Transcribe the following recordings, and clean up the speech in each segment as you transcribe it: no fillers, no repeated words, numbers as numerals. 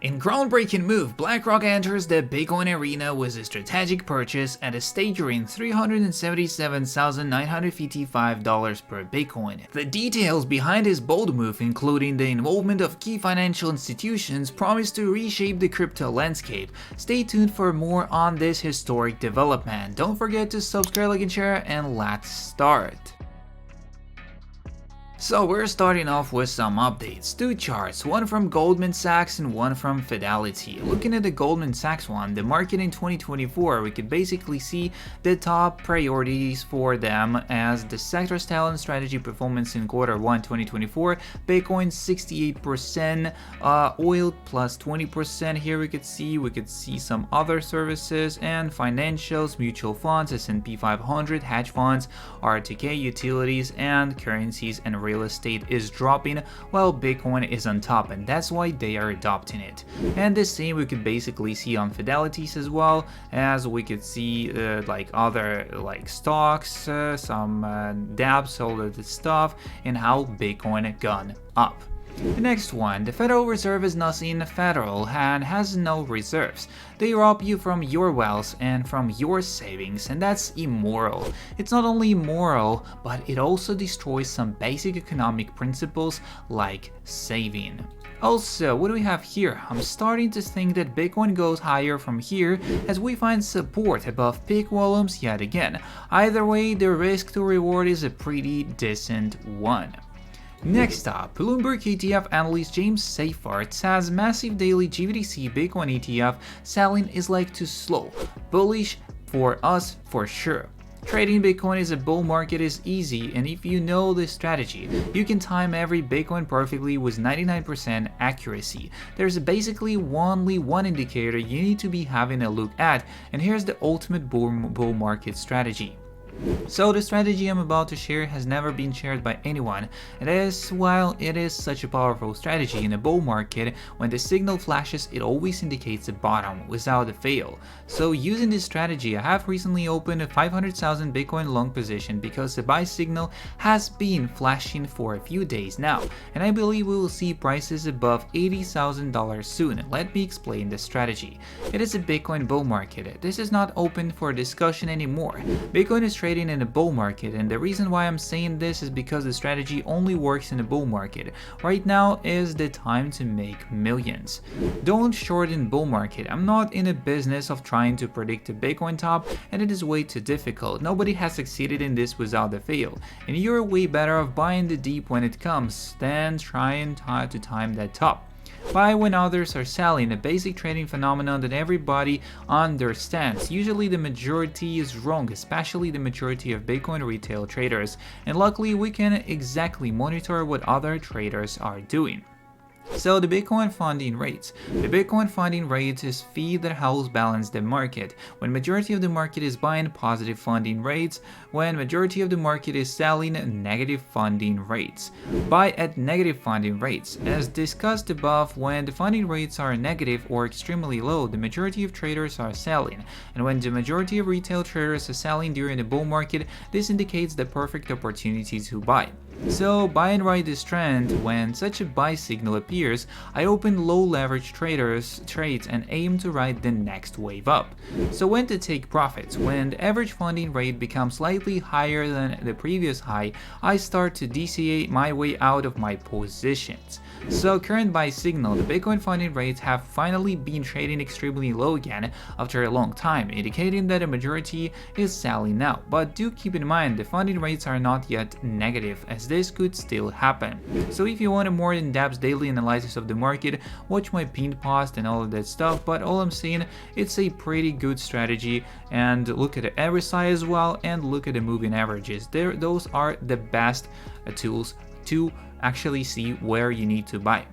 In groundbreaking move, Blackrock enters the Bitcoin arena with a strategic purchase at a staggering $377,955 per Bitcoin. The details behind his bold move, including the involvement of key financial institutions, promise to reshape the crypto landscape. Stay tuned for more on this historic development. Don't forget to subscribe, like, and share, and let's start. So we're starting off with some updates. Two charts, one from Goldman Sachs and one from Fidelity. Looking at the Goldman Sachs one, the market in 2024, we could basically see the top priorities for them as the sector style and strategy performance in Q1 2024, Bitcoin 68%, oil plus 20%. Here we could see some other services and financials, mutual funds, S&P 500, hedge funds, RTK, utilities, and currencies and real estate is dropping while Bitcoin is on top, and that's why they are adopting it. And the same we could basically see on Fidelities as well, as we could see like other like stocks, some dApps, all of this stuff, and how Bitcoin gone up. The next one, the Federal Reserve is nothing federal and has no reserves. They rob you from your wealth and from your savings, and that's immoral. It's not only immoral, but it also destroys some basic economic principles like saving. Also, what do we have here? I'm starting to think that Bitcoin goes higher from here as we find support above peak volumes yet again. Either way, the risk to reward is a pretty decent one. Next up, Bloomberg ETF analyst James Seyfarth says massive daily GBTC Bitcoin ETF selling is like too slow. Bullish for us for sure. Trading Bitcoin is a bull market is easy, and if you know the strategy, you can time every Bitcoin perfectly with 99% accuracy. There's basically only one indicator you need to be having a look at, and here's the ultimate bull market strategy. So the strategy I'm about to share has never been shared by anyone. While it is such a powerful strategy in a bull market, when the signal flashes it always indicates a bottom without a fail. So using this strategy, I have recently opened a 500,000 Bitcoin long position because the buy signal has been flashing for a few days now, and I believe we will see prices above $80,000 soon. Let me explain the strategy. It is a Bitcoin bull market. This is not open for discussion anymore. Bitcoin is trading in a bull market, and the reason why I'm saying this is because the strategy only works in a bull market. Right now is the time to make millions. Don't short in bull market. I'm not in a business of trying to predict a Bitcoin top, and it is way too difficult. Nobody has succeeded in this without a fail, and you're way better off buying the deep when it comes than trying to time that top. Buy when others are selling, a basic trading phenomenon that everybody understands. Usually the majority is wrong, especially the majority of Bitcoin retail traders, and luckily we can exactly monitor what other traders are doing. So the Bitcoin funding rates. The Bitcoin funding rate is fee that helps balance the market. When majority of the market is buying, positive funding rates. When majority of the market is selling, negative funding rates. Buy at negative funding rates. As discussed above, when the funding rates are negative or extremely low, the majority of traders are selling. And when the majority of retail traders are selling during the bull market, this indicates the perfect opportunity to buy. So buy and ride this trend. When such a buy signal appears, I open low leverage trades and aim to ride the next wave up. So when to take profits? When the average funding rate becomes slightly higher than the previous high, I start to DCA my way out of my positions. So current buy signal, the Bitcoin funding rates have finally been trading extremely low again after a long time, indicating that a majority is selling now. But do keep in mind the funding rates are not yet negative, as this could still happen. So if you want a more in-depth daily analysis of the market, watch my pinned post and all of that stuff, but all I'm saying, it's a pretty good strategy, and look at the RSI as well and look at the moving averages. Those are the best tools to actually see where you need to buy.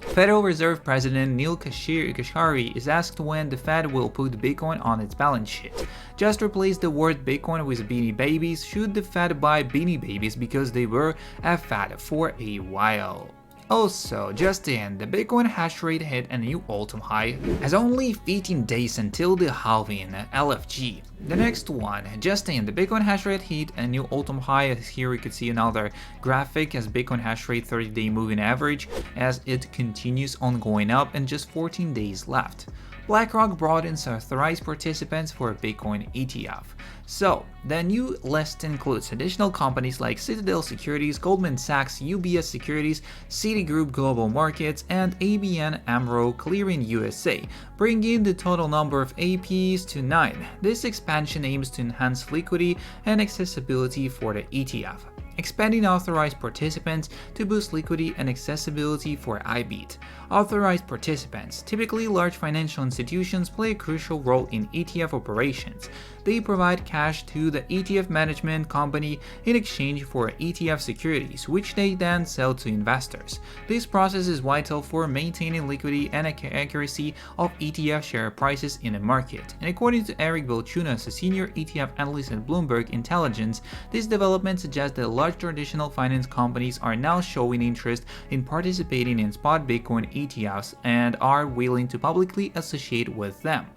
Federal Reserve President Neil Kashkari is asked when the Fed will put Bitcoin on its balance sheet. Just replace the word Bitcoin with Beanie Babies. Should the Fed buy Beanie Babies because they were a fad for a while? Also, just in, the Bitcoin hash rate hit a new all-time high as only 15 days until the halving LFG. The next one, just in, the Bitcoin hash rate hit a new all-time high. As here we could see another graphic as Bitcoin hash rate 30-day moving average as it continues on going up and just 14 days left. Blackrock brought in authorized participants for a Bitcoin ETF. So, the new list includes additional companies like Citadel Securities, Goldman Sachs, UBS Securities, Citigroup Global Markets, and ABN AMRO Clearing USA, bringing the total number of APs to 9. This expansion aims to enhance liquidity and accessibility for the ETF, expanding authorized participants to boost liquidity and accessibility for IBET. Authorized participants, typically large financial institutions, play a crucial role in ETF operations. They provide cash to the ETF management company in exchange for ETF securities, which they then sell to investors. This process is vital for maintaining liquidity and accuracy of ETF share prices in the market. And according to Eric Belchunas, a senior ETF analyst at Bloomberg Intelligence, this development suggests that large traditional finance companies are now showing interest in participating in spot Bitcoin ETFs and are willing to publicly associate with them.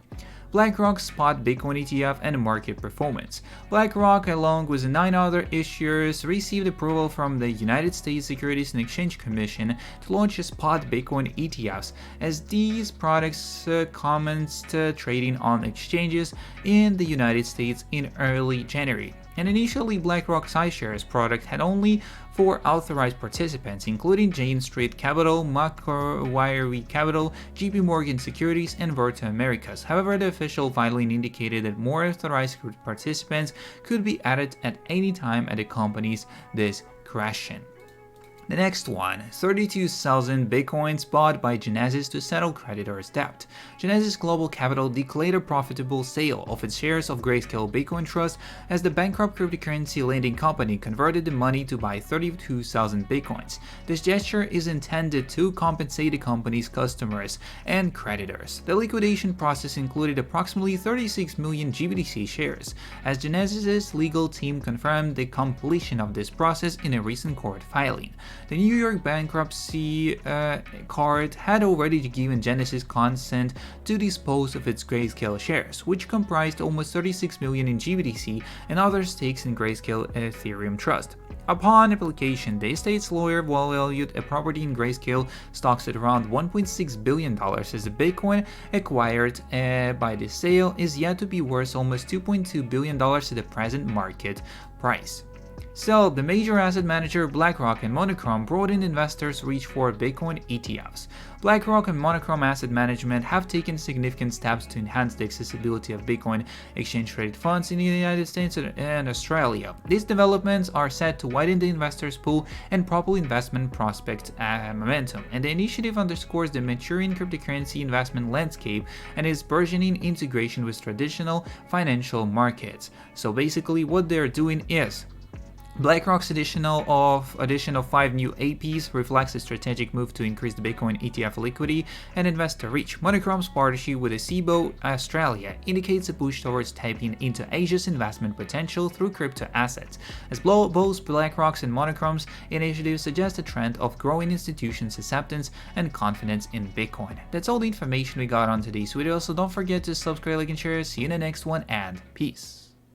BlackRock's spot Bitcoin ETF and market performance. BlackRock, along with 9 other issuers, received approval from the United States Securities and Exchange Commission to launch a spot Bitcoin ETFs, as these products commenced trading on exchanges in the United States in early January. And initially, BlackRock's iShares product had only 4 authorized participants, including Jane Street Capital, Macquarie Capital, JP Morgan Securities, and Verta Americas. However, the official filing indicated that more authorized participants could be added at any time at the company's discretion. The next one, 32,000 bitcoins bought by Genesis to settle creditors' debt. Genesis Global Capital declared a profitable sale of its shares of Grayscale Bitcoin Trust as the bankrupt cryptocurrency lending company converted the money to buy 32,000 bitcoins. This gesture is intended to compensate the company's customers and creditors. The liquidation process included approximately 36 million GBTC shares, as Genesis's legal team confirmed the completion of this process in a recent court filing. The New York bankruptcy court had already given Genesis consent to dispose of its Grayscale shares, which comprised almost 36 million in GBTC and other stakes in Grayscale Ethereum Trust. Upon application, the estate's lawyer valued a property in Grayscale stocks at around $1.6 billion, as the Bitcoin acquired by the sale is yet to be worth almost $2.2 billion at the present market price. So, the major asset manager BlackRock and Monochrome brought in investors' reach for Bitcoin ETFs. BlackRock and Monochrome Asset Management have taken significant steps to enhance the accessibility of Bitcoin exchange-traded funds in the United States and Australia. These developments are set to widen the investors' pool and propel investment prospect momentum, and the initiative underscores the maturing cryptocurrency investment landscape and its burgeoning integration with traditional financial markets. So basically what they're doing is BlackRock's addition of 5 new APs reflects a strategic move to increase the Bitcoin ETF liquidity and investor reach. Monochrome's partnership with Cboe Australia indicates a push towards tapping into Asia's investment potential through crypto assets, as both BlackRock's and Monochrome's initiatives suggest a trend of growing institutions' acceptance and confidence in Bitcoin. That's all the information we got on today's video, so don't forget to subscribe, like, and share. See you in the next one, and peace.